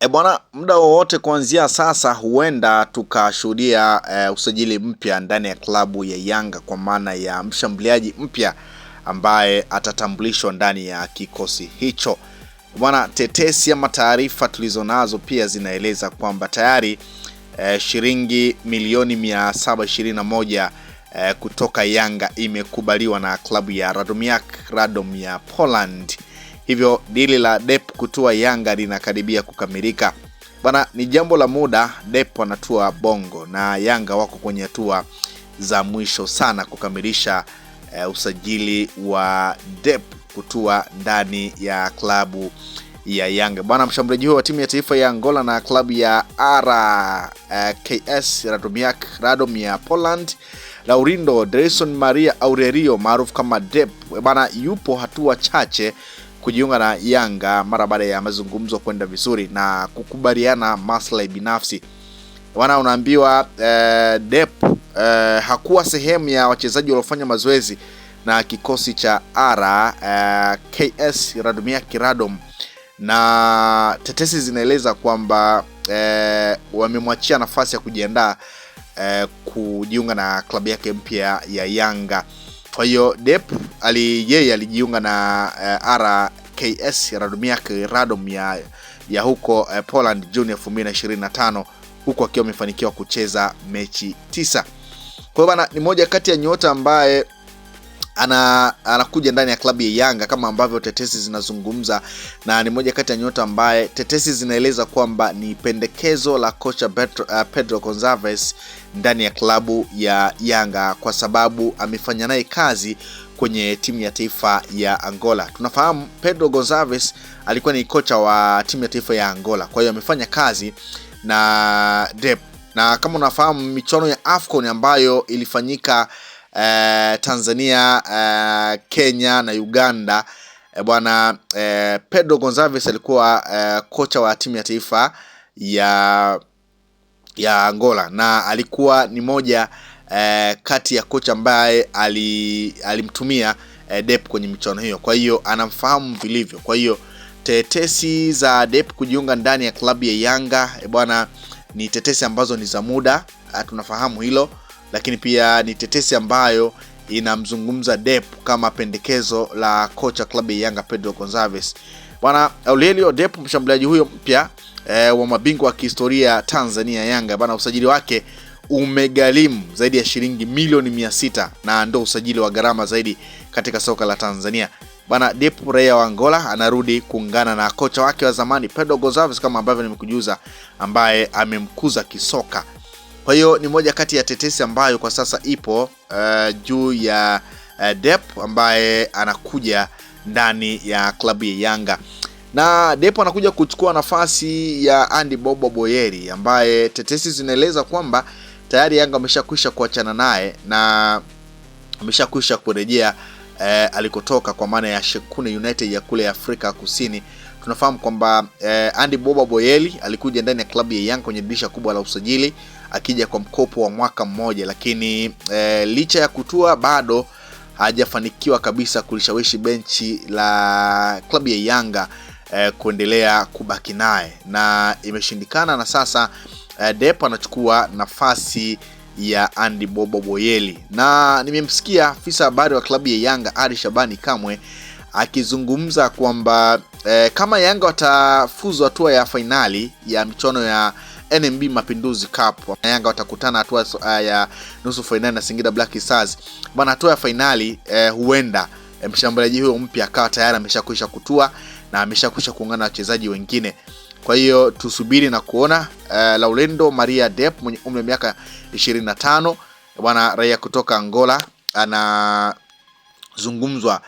Bwana, muda wowote kuanzia sasa huenda tukashuhudia usajili mpya ndani ya klabu ya Yanga, kwa maana ya mshambuliaji mpya ambaye atatambulishwa ndani ya kikosi hicho. Bwana, tetesi ama taarifa tulizonazo pia zinaeleza kwamba tayari shilingi milioni 721 kutoka Yanga imekubaliwa na klabu ya Radomiak Radom ya Poland. Hivyo dili la Dep kutua Yanga linakaribia kukamilika. Bana, ni jambo la muda. Dep anatua Bongo na Yanga wako kwenye hatua za mwisho sana kukamilisha usajili wa Dep kutua ndani ya klabu ya Yanga. Bwana, mshambuliaji huyo wa timu ya taifa ya Angola na klabu ya RKS Radomiak Radom ya Poland, Laurindo Dreyson Maria Aurelio maarufu kama Dep, bana, yupo hatua chache kujiunga na Yanga mara baada ya mazungumzo kwenda vizuri na kukubaliana maslahi binafsi. Wana unaambiwa Dep hakuwa sehemu ya wachezaji waliofanya mazoezi na kikosi cha RKS Radomiak Radom, na tetesi zinaeleza kwamba wamemwachia nafasi ya kujiandaa kujiunga na klabu yake mpya ya Yanga. Kwa hiyo Dep yeye alijiunga na RKS Radomiak Radom ya huko Poland Juni 2025, huko akiwa amefanikiwa kucheza mechi 9. Kwa hiyo bana, ni moja kati ya nyota ambaye anakuja ndani ya klabu ya Yanga kama ambavyo tetesi zinazungumza, na ni moja kati ya nyota ambaye tetesi zinaeleza kwamba ni pendekezo la kocha Pedro Gonçalves ndani ya klabu ya Yanga, kwa sababu amefanya naye kazi kwenye timu ya taifa ya Angola. Tunafahamu Pedro Gonçalves alikuwa ni kocha wa timu ya taifa ya Angola, kwa hiyo amefanya kazi na Dep, na kama unafahamu michuano ya AFCON ambayo ilifanyika Tanzania, Kenya na Uganda, bwana, Pedro Gonçalves alikuwa kocha wa timu ya taifa ya Angola, na alikuwa ni moja kati ya kocha ambaye alimtumia Dep kwenye michuano hiyo, kwa hiyo anamfahamu vilivyo. Kwa hiyo tetesi za Dep kujiunga ndani ya klabu ya Yanga, bwana, ni tetesi ambazo ni za muda, tunafahamu hilo, lakini pia ni tetesi ambayo inamzungumza Dep kama pendekezo la kocha klabu ya Yanga Pedro Gonçalves. Bwana, Aurelio Dep, mshambuliaji huyo mpya wa mabingwa wa kihistoria Tanzania Yanga, bwana, usajili wake umegharimu zaidi ya shilingi milioni 600 na ndio usajili wa gharama zaidi katika soka la Tanzania. Bwana, Dep raia wa Angola anarudi kuungana na kocha wake wa zamani Pedro Gonçalves kama ambavyo nimekujuza, ambaye amemkuza kisoka. Kwa hiyo ni moja kati ya tetesi ambayo kwa sasa ipo juu ya Dep ambaye anakuja ndani ya klabu ya Yanga, na Dep anakuja kuchukua nafasi ya Andy Bobo Boyeli ambaye tetesi zinaeleza kwamba tayari Yanga ameshakwisha kuachana naye na ameshakwisha kurejea alikotoka, kwa maana ya Shekune United ya kule Afrika Kusini. Tunafahamu kwamba Andy Bobo Boyeli alikuja ndani ya klabu ya Yanga kwenye dirisha kubwa la usajili akija kwa mkopo wa mwaka mmoja, lakini licha ya kutua bado hajafanikiwa kabisa kulishawishi benchi la klabu ya Yanga kuendelea kubaki naye, na imeshindikana, na sasa Dep anachukua nafasi ya Andy Bobo Boyeli. Na nimemsikia afisa habari wa klabu ya Yanga Ali Shabani Kamwe akizungumza kwamba kama Yanga watafuzu hatua ya fainali ya michuano ya NMB Mapinduzi Cup, Yanga watakutana hatua ya nusu fainali na Singida Black Stars, bwana, hatua ya fainali huenda mshambuliaji huyo mpya akawa tayari ameshakwisha kutua na ameshakwisha kuungana na wachezaji wengine. Kwa hiyo tusubiri na kuona. Laurindo Maria Dep mwenye umri wa miaka 25, bwana, raia kutoka Angola, anazungumzwa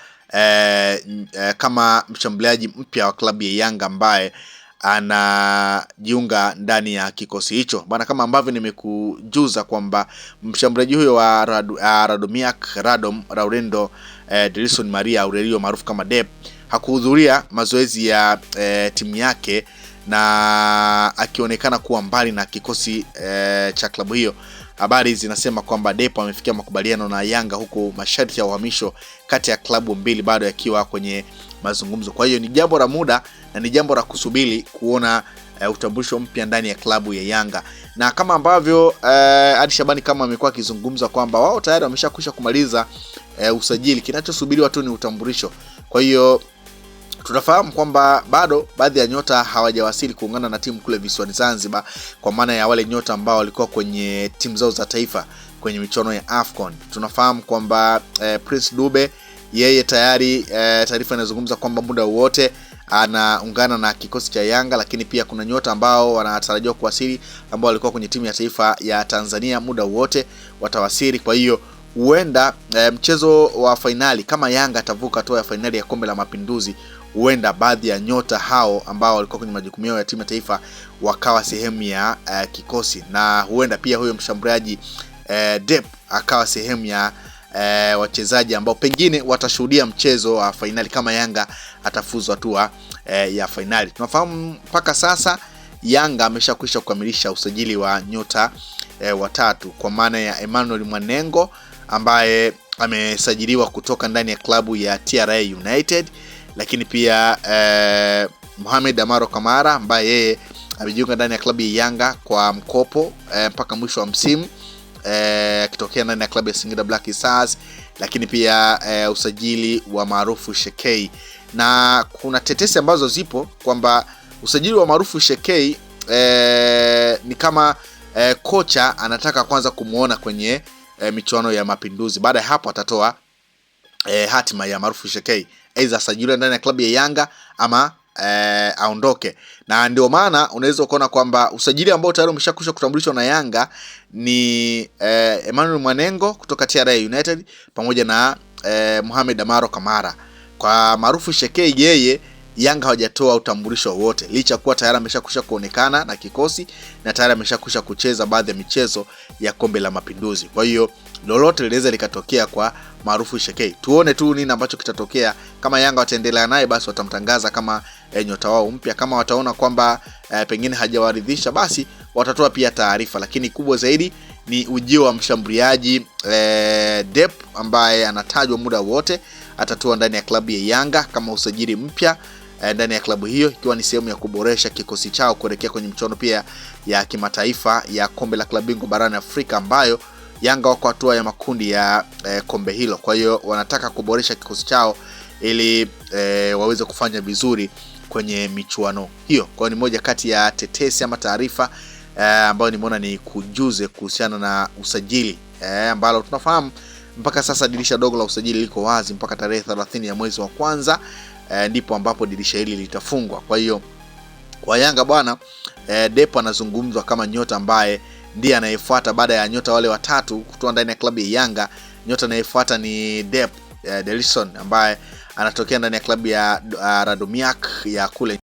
kama mshambuliaji mpya wa klabu ya Yanga ambaye anajiunga ndani ya kikosi hicho. Bana, kama ambavyo nimekujuza kwamba mshambuliaji huyo wa Radomiak Radom Laurindo Dreyson Maria Aurelio maarufu kama Dep hakuhudhuria mazoezi ya timu yake, na akionekana kuwa mbali na kikosi cha klabu hiyo. Habari zinasema kwamba Dep amefikia makubaliano na Yanga, huku masharti ya uhamisho kati ya klabu mbili bado yakiwa kwenye mazungumzo. Kwa hiyo ni jambo la muda na ni jambo la kusubiri kuona utambulisho mpya ndani ya klabu ya Yanga. Na kama ambavyo Ally Shabani kama amekuwa akizungumza kwamba wao tayari wameshakwisha kumaliza usajili, kinachosubiriwa tu ni utambulisho. Kwa hiyo tunafahamu kwamba bado baadhi ya nyota hawajawasili kuungana na timu kule visiwani Zanzibar, kwa maana ya wale nyota ambao walikuwa kwenye timu zao za taifa kwenye michuano ya AFCON. Tunafahamu kwamba Prince Dube yeye tayari taarifa inazungumza kwamba muda wote anaungana na kikosi cha Yanga, lakini pia kuna nyota ambao wanatarajiwa kuwasili ambao walikuwa kwenye timu ya taifa ya Tanzania, muda wote watawasili. Kwa hiyo huenda mchezo wa fainali, kama Yanga atavuka hatua ya fainali ya Kombe la Mapinduzi, huenda baadhi ya nyota hao ambao walikuwa kwenye majukumu yao ya timu ya taifa wakawa sehemu ya kikosi, na huenda pia huyo mshambuliaji Dep akawa sehemu ya wachezaji ambao pengine watashuhudia mchezo wa fainali kama Yanga atafuzu hatua ya fainali. Tunafahamu mpaka sasa Yanga ameshakwisha kukamilisha usajili wa nyota watatu, kwa maana ya Emmanuel Mwanengo ambaye amesajiliwa kutoka ndani ya klabu ya TRA United, lakini pia Mohamed Amaro Kamara ambaye yeye amejiunga ndani ya klabu ya Yanga kwa mkopo mpaka mwisho wa msimu akitokea ndani ya klabu ya Singida Black Stars, lakini pia usajili wa Maarufu Shekei. Na kuna tetesi ambazo zipo kwamba usajili wa Maarufu Shekei ni kama kocha anataka kwanza kumuona kwenye michuano ya Mapinduzi. Baada ya hapo atatoa hatima ya Maarufu Shekei, aidha asajiliwe ndani ya klabu ya Yanga ama aondoke. Na ndio maana unaweza kuona kwamba usajili ambao tayari umeshakwisha kutambulishwa na Yanga ni Emmanuel Mwanengo kutoka TRA United pamoja na Mohamed Amaro Kamara. Kwa Maarufu Shekei yeye Yanga hawajatoa utambulisho wote, licha kuwa tayari ameshakwisha kuonekana na kikosi na tayari ameshakwisha kucheza baadhi ya michezo ya Kombe la Mapinduzi. Kwa hiyo lolote linaweza likatokea kwa Maarufu Shekei. Tuone tu nini ambacho kitatokea. Kama Yanga wataendelea naye, basi watamtangaza kama nyota wao mpya. Kama wataona kwamba pengine hajawaridhisha, basi watatoa pia taarifa. Lakini kubwa zaidi ni ujio wa mshambuliaji Dep ambaye anatajwa muda wote atatua ndani ya klabu ya Yanga kama usajili mpya ndani ya klabu hiyo, ikiwa ni sehemu ya kuboresha kikosi chao kuelekea kwenye mchuano pia ya kimataifa ya Kombe la Klabu Bingwa barani Afrika, ambayo Yanga wako hatua ya makundi ya kombe hilo. Kwa hiyo wanataka kuboresha kikosi chao ili waweze kufanya vizuri kwenye michuano hiyo. Kwa hiyo ni moja kati ya tetesi ama taarifa ambayo nimeona ni kujuze kuhusiana na usajili ambalo tunafahamu mpaka sasa dirisha dogo la usajili liko wazi mpaka tarehe 30 ya mwezi wa kwanza, ndipo ambapo dirisha hili litafungwa. Kwa hiyo kwa Yanga bwana, Depo anazungumzwa kama nyota ambaye ndiye anayefuata baada ya nyota wale watatu kutoka ndani ya klabu ya Yanga. Nyota anayefuata ni Dep Delison ambaye anatokea ndani ya klabu ya Radomiak ya kule